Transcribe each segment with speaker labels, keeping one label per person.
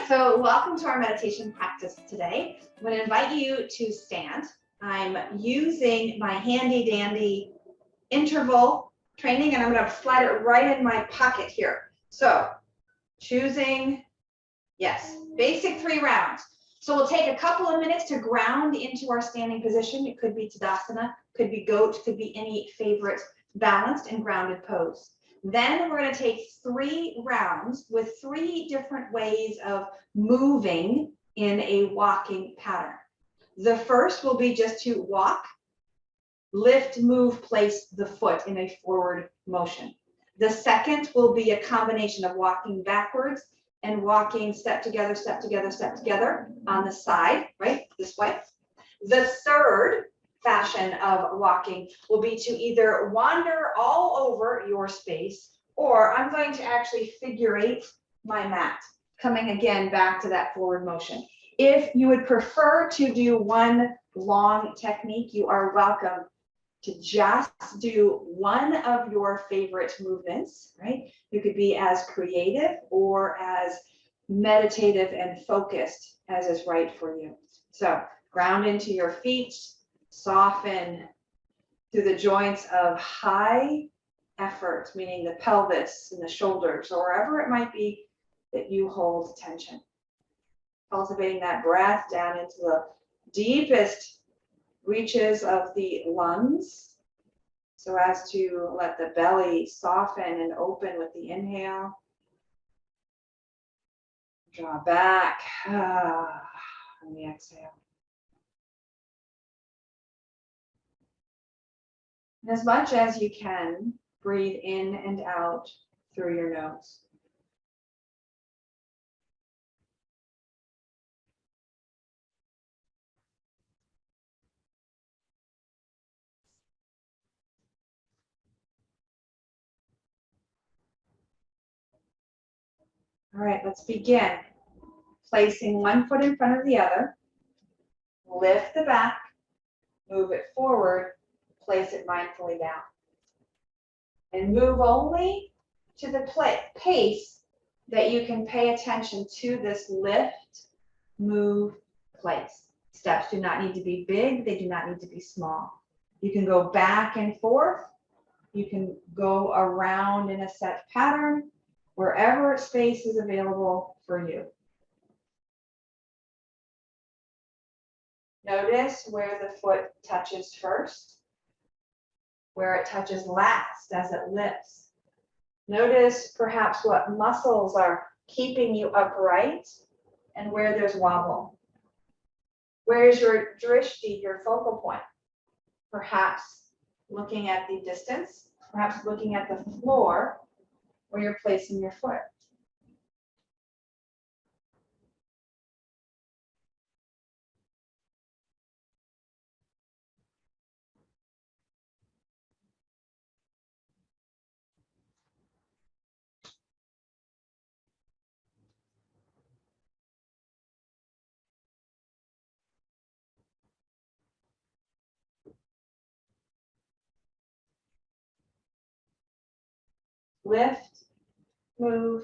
Speaker 1: So welcome to our meditation practice today. I'm going to invite you to stand. I'm using my handy dandy interval training and I'm going to slide it right in my pocket here. So choosing, yes, basic 3 rounds. So we'll take a couple of minutes to ground into our standing position. It could be Tadasana, could be goat, could be any favorite balanced and grounded pose. Then we're going to take 3 rounds with 3 different ways of moving in a walking pattern. The first will be just to walk, lift, move, place the foot in a forward motion. The second will be a combination of walking backwards and walking step together, step together, step together on the side, right, this way. The third fashion of walking will be to either wander all over your space, or I'm going to actually figure 8 my mat, coming again back to that forward motion. If you would prefer to do one long technique, you are welcome to just do one of your favorite movements, right? You could be as creative or as meditative and focused as is right for you. So ground into your feet, soften through the joints of high effort, meaning the pelvis and the shoulders, or wherever it might be that you hold tension. Cultivating that breath down into the deepest reaches of the lungs, so as to let the belly soften and open with the inhale. Draw back on the exhale. And as much as you can, breathe in and out through your nose. All right, let's begin. Placing one foot in front of the other. Lift the back, move it forward, place it mindfully down. And move only to the pace that you can pay attention to this lift, move, place. Steps do not need to be big, they do not need to be small. You can go back and forth, you can go around in a set pattern, wherever space is available for you. Notice where the foot touches first, where it touches last as it lifts. Notice perhaps what muscles are keeping you upright and where there's wobble. Where is your drishti, your focal point? Perhaps looking at the distance, perhaps looking at the floor where you're placing your foot. Lift, move,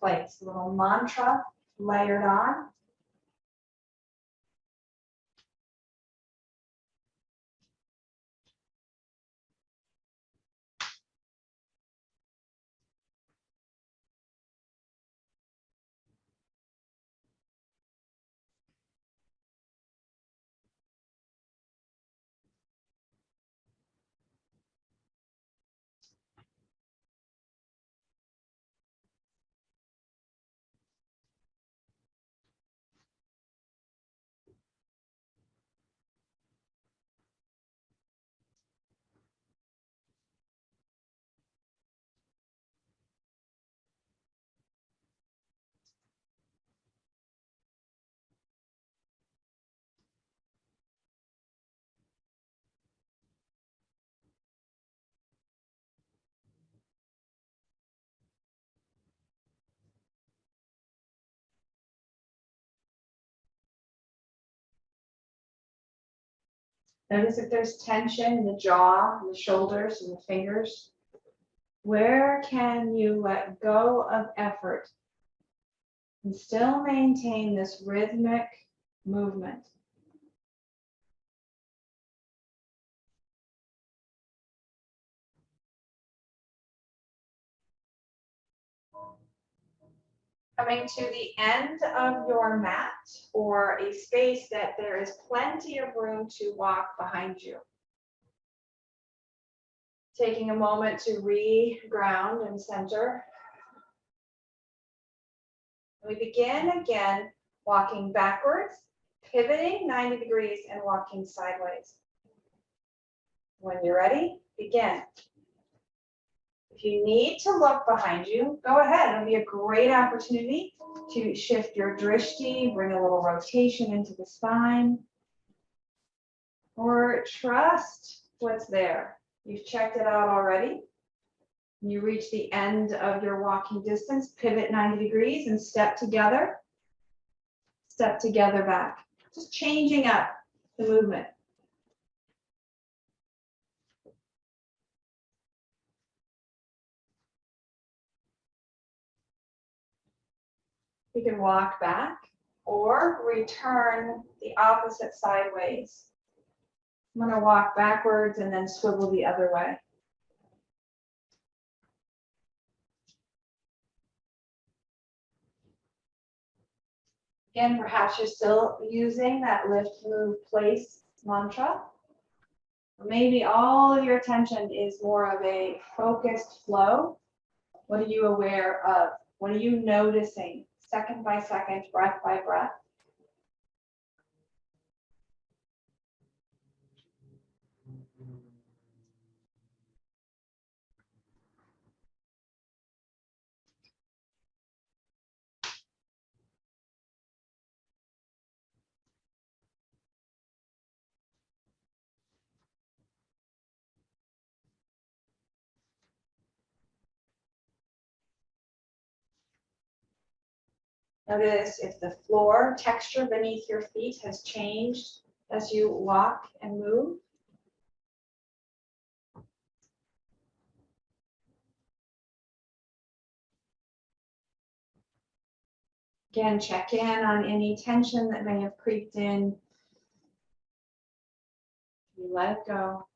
Speaker 1: place. A little mantra layered on. Notice if there's tension in the jaw, in the shoulders, and the fingers. Where can you let go of effort And still maintain this rhythmic movement. Coming to the end of your mat or a space that there is plenty of room to walk behind you. Taking a moment to re-ground and center. We begin again walking backwards, pivoting 90 degrees and walking sideways. When you're ready, begin. If you need to look behind you, go ahead. It'll be a great opportunity to shift your drishti, bring a little rotation into the spine, or trust what's there. You've checked it out already. You reach the end of your walking distance, pivot 90 degrees and step together back. Just changing up the movement. You can walk back or return the opposite sideways. I'm going to walk backwards and then swivel the other way. Again, perhaps you're still using that lift, move, place mantra. Or maybe all of your attention is more of a focused flow. What are you aware of? What are you noticing? Second by second, breath by breath. Notice if the floor texture beneath your feet has changed as you walk and move. Again, check in on any tension that may have creeped in. You let it go.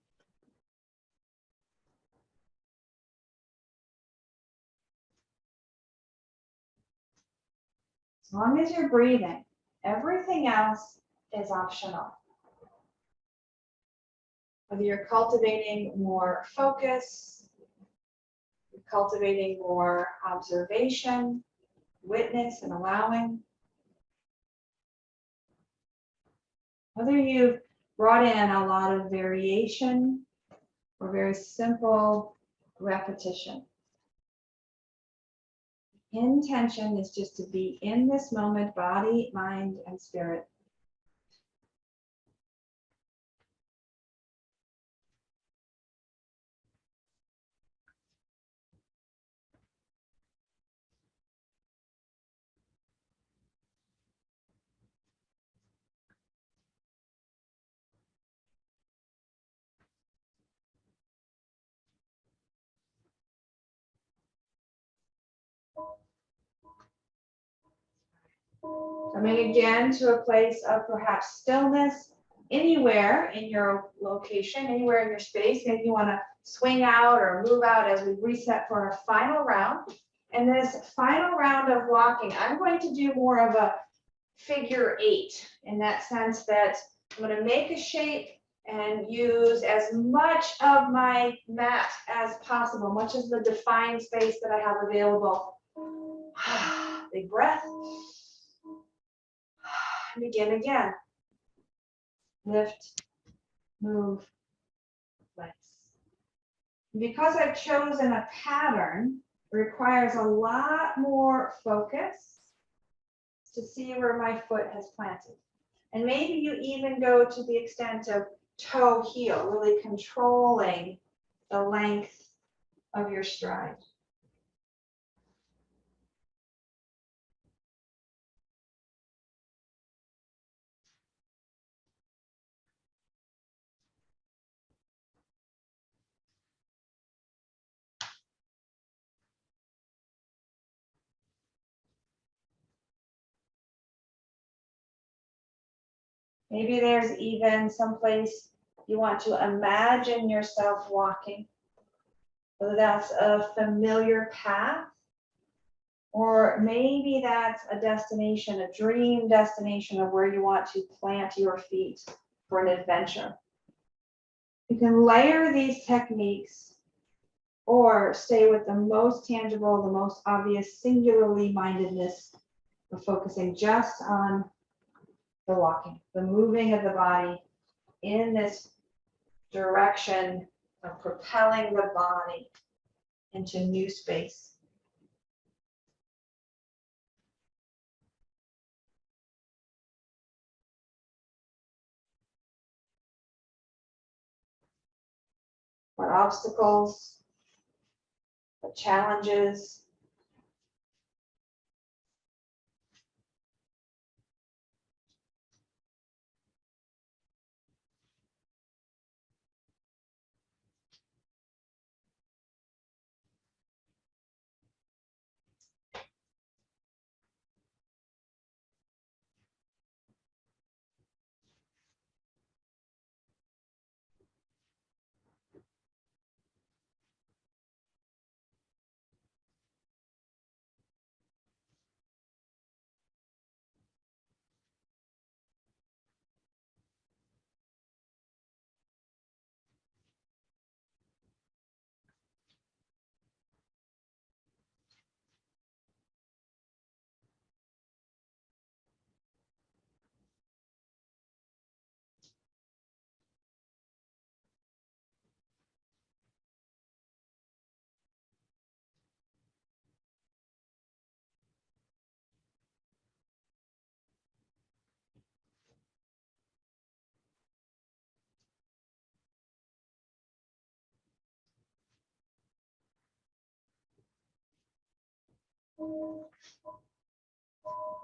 Speaker 1: As long as you're breathing, everything else is optional. Whether you're cultivating more focus, you're cultivating more observation, witness and allowing. Whether you've brought in a lot of variation or very simple repetition. Intention is just to be in this moment, body, mind, and spirit. Coming again to a place of perhaps stillness, anywhere in your location, anywhere in your space. Maybe you want to swing out or move out as we reset for our final round. And this final round of walking, I'm going to do more of a figure 8 in that sense that I'm going to make a shape and use as much of my mat as possible, much as the defined space that I have available. Big breath. Begin again. Lift, move, place. Because I've chosen a pattern, it requires a lot more focus to see where my foot has planted. And maybe you even go to the extent of toe heel, really controlling the length of your stride. Maybe there's even someplace you want to imagine yourself walking, whether that's a familiar path, or maybe that's a destination, a dream destination of where you want to plant your feet for an adventure. You can layer these techniques or stay with the most tangible, the most obvious singularly mindedness of focusing just on the walking, the moving of the body in this direction of propelling the body into new space. What obstacles, what challenges,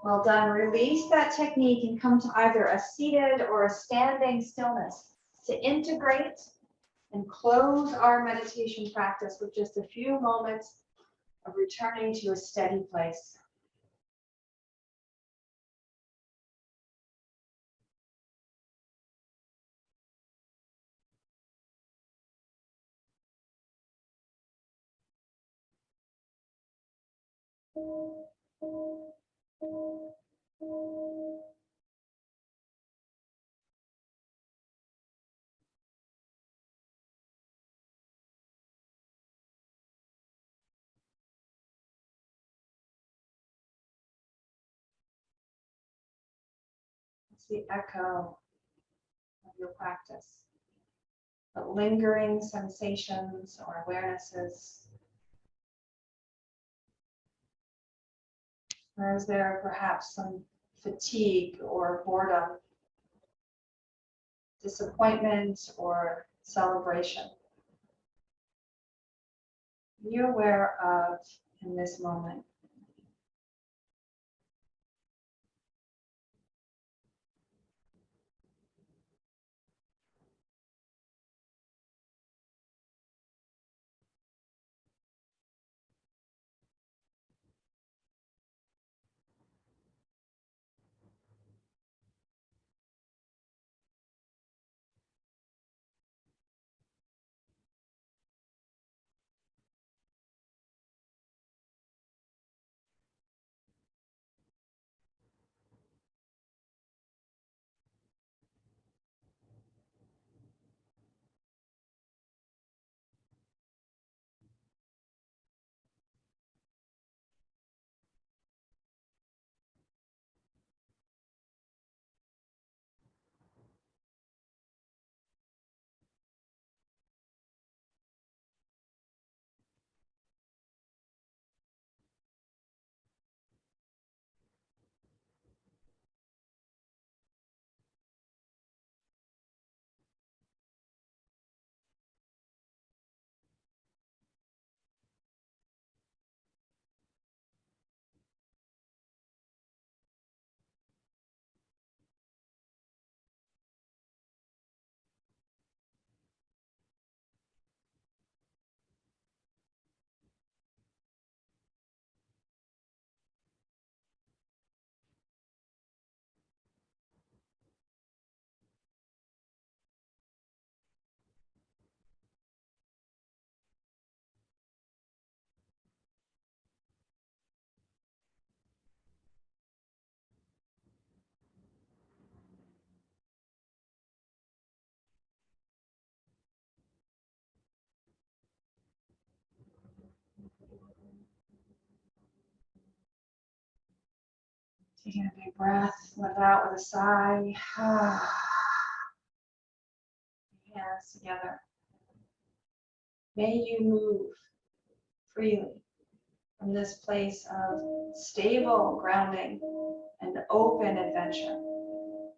Speaker 1: well done. Release that technique and come to either a seated or a standing stillness to integrate and close our meditation practice with just a few moments of returning to a steady place. It's the echo of your practice, the lingering sensations or awarenesses. Or is there perhaps some fatigue or boredom, disappointment or celebration? You're aware of in this moment. Taking a big breath, let it out with a sigh. Hands together. May you move freely from this place of stable grounding and open adventure.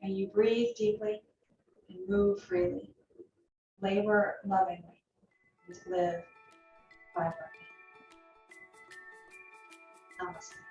Speaker 1: May you breathe deeply and move freely, labor lovingly, and live vibrantly. Namaste.